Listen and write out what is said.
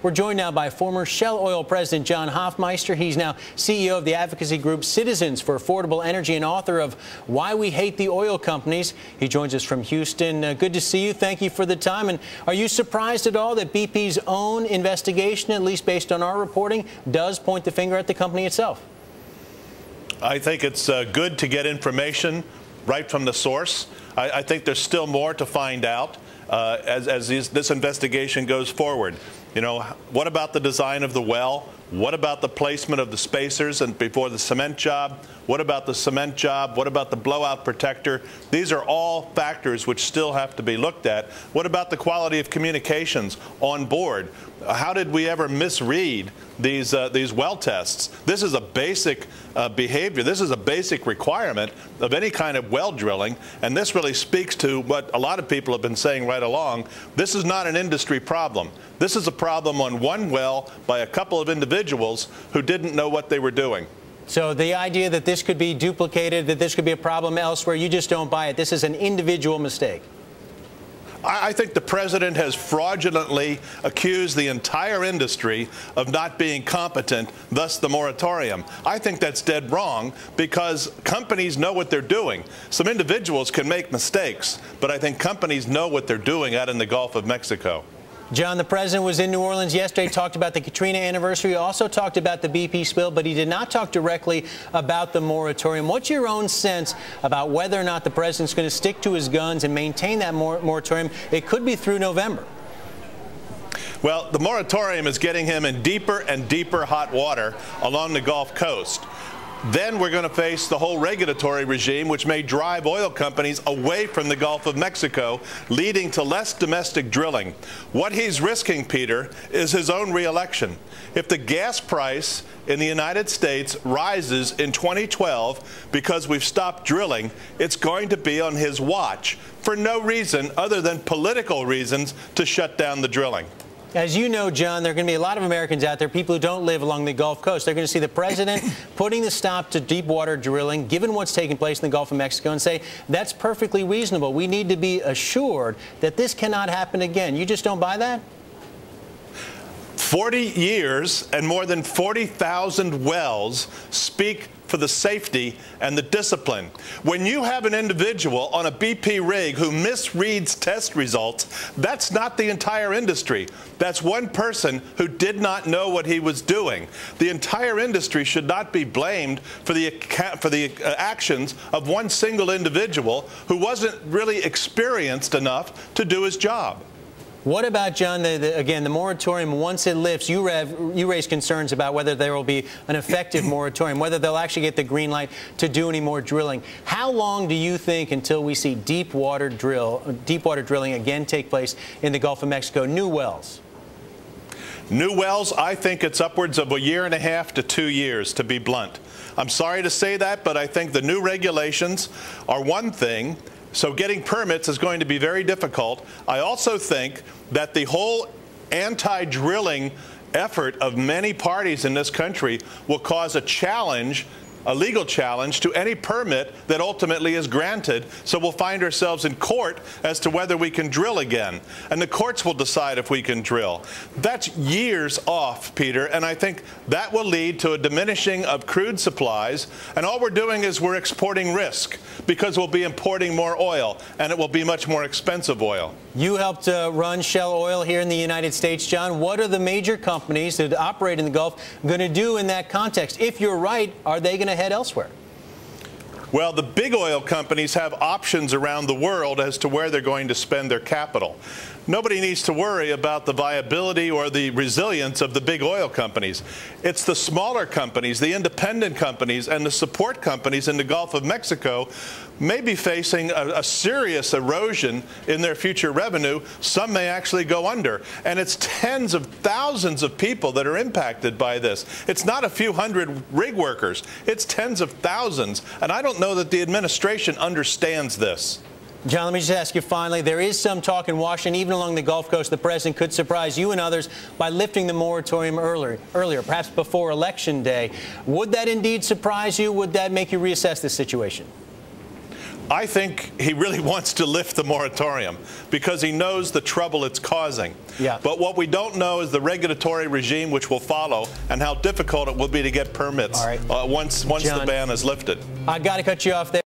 We're joined now by former Shell Oil President John Hofmeister. He's now CEO of the advocacy group Citizens for Affordable Energy and author of Why We Hate the Oil Companies. He joins us from Houston. Good to see you. Thank you for the time. And are you surprised at all that BP's own investigation, at least based on our reporting, does point the finger at the company itself? I think it's good to get information right from the source. I think there's still more to find out as this investigation goes forward. You know, what about the design of the well? What about the placement of the spacers and before the cement job? What about the cement job? What about the blowout protector? These are all factors which still have to be looked at. What about the quality of communications on board? How did we ever misread these well tests? This is a basic behavior. This is a basic requirement of any kind of well drilling, and this really speaks to what a lot of people have been saying right along. This is not an industry problem. This is a problem on one well by a couple of individuals who didn't know what they were doing. So the idea that this could be duplicated, that this could be a problem elsewhere, you just don't buy it. This is an individual mistake. I think the president has fraudulently accused the entire industry of not being competent, thus the moratorium. I think that's dead wrong because companies know what they're doing. Some individuals can make mistakes, but I think companies know what they're doing out in the Gulf of Mexico. John, the president was in New Orleans yesterday, talked about the Katrina anniversary, also talked about the BP spill, but he did not talk directly about the moratorium. What's your own sense about whether or not the president's going to stick to his guns and maintain that moratorium? It could be through November. Well, the moratorium is getting him in deeper and deeper hot water along the Gulf Coast. Then we're going to face the whole regulatory regime, which may drive oil companies away from the Gulf of Mexico, leading to less domestic drilling. What he's risking, Peter, is his own reelection. If the gas price in the United States rises in 2012 because we've stopped drilling, it's going to be on his watch for no reason other than political reasons to shut down the drilling. As you know, John, there are going to be a lot of Americans out there, people who don't live along the Gulf Coast. They're going to see the president putting the stop to deep water drilling, given what's taking place in the Gulf of Mexico, and say, that's perfectly reasonable. We need to be assured that this cannot happen again. You just don't buy that? 40 years and more than 40,000 wells speak for the safety and the discipline. When you have an individual on a BP rig who misreads test results, that's not the entire industry. That's one person who did not know what he was doing. The entire industry should not be blamed for the actions of one single individual who wasn't really experienced enough to do his job. What about, John, again, the moratorium, once it lifts, you raise concerns about whether there will be an effective moratorium, whether they'll actually get the green light to do any more drilling. How long do you think until we see deep water drilling again take place in the Gulf of Mexico, new wells? New wells, I think it's upwards of 1.5 years to 2 years, to be blunt. I'm sorry to say that, but I think the new regulations are one thing. So getting permits is going to be very difficult. I also think that the whole anti-drilling effort of many parties in this country will cause a challenge, a legal challenge, to any permit that ultimately is granted. So we'll find ourselves in court as to whether we can drill again. And the courts will decide if we can drill. That's years off, Peter, and I think that will lead to a diminishing of crude supplies. And all we're doing is we're exporting risk because we'll be importing more oil, and it will be much more expensive oil. You helped run Shell Oil here in the United States, John. What are the major companies that operate in the Gulf going to do in that context? If you're right, are they going to head elsewhere? Well, the big oil companies have options around the world as to where they're going to spend their capital. Nobody needs to worry about the viability or the resilience of the big oil companies. It's the smaller companies, the independent companies, and the support companies in the Gulf of Mexico may be facing a serious erosion in their future revenue. Some may actually go under. And it's tens of thousands of people that are impacted by this. It's not a few hundred rig workers. It's tens of thousands. And I don't know that the administration understands this. John, let me just ask you finally, there is some talk in Washington, even along the Gulf Coast, the president could surprise you and others by lifting the moratorium earlier, perhaps before Election Day. Would that indeed surprise you? Would that make you reassess this situation? I think he really wants to lift the moratorium because he knows the trouble it's causing. Yeah. But what we don't know is the regulatory regime which will follow and how difficult it will be to get permits once the ban is lifted. I got to cut you off there.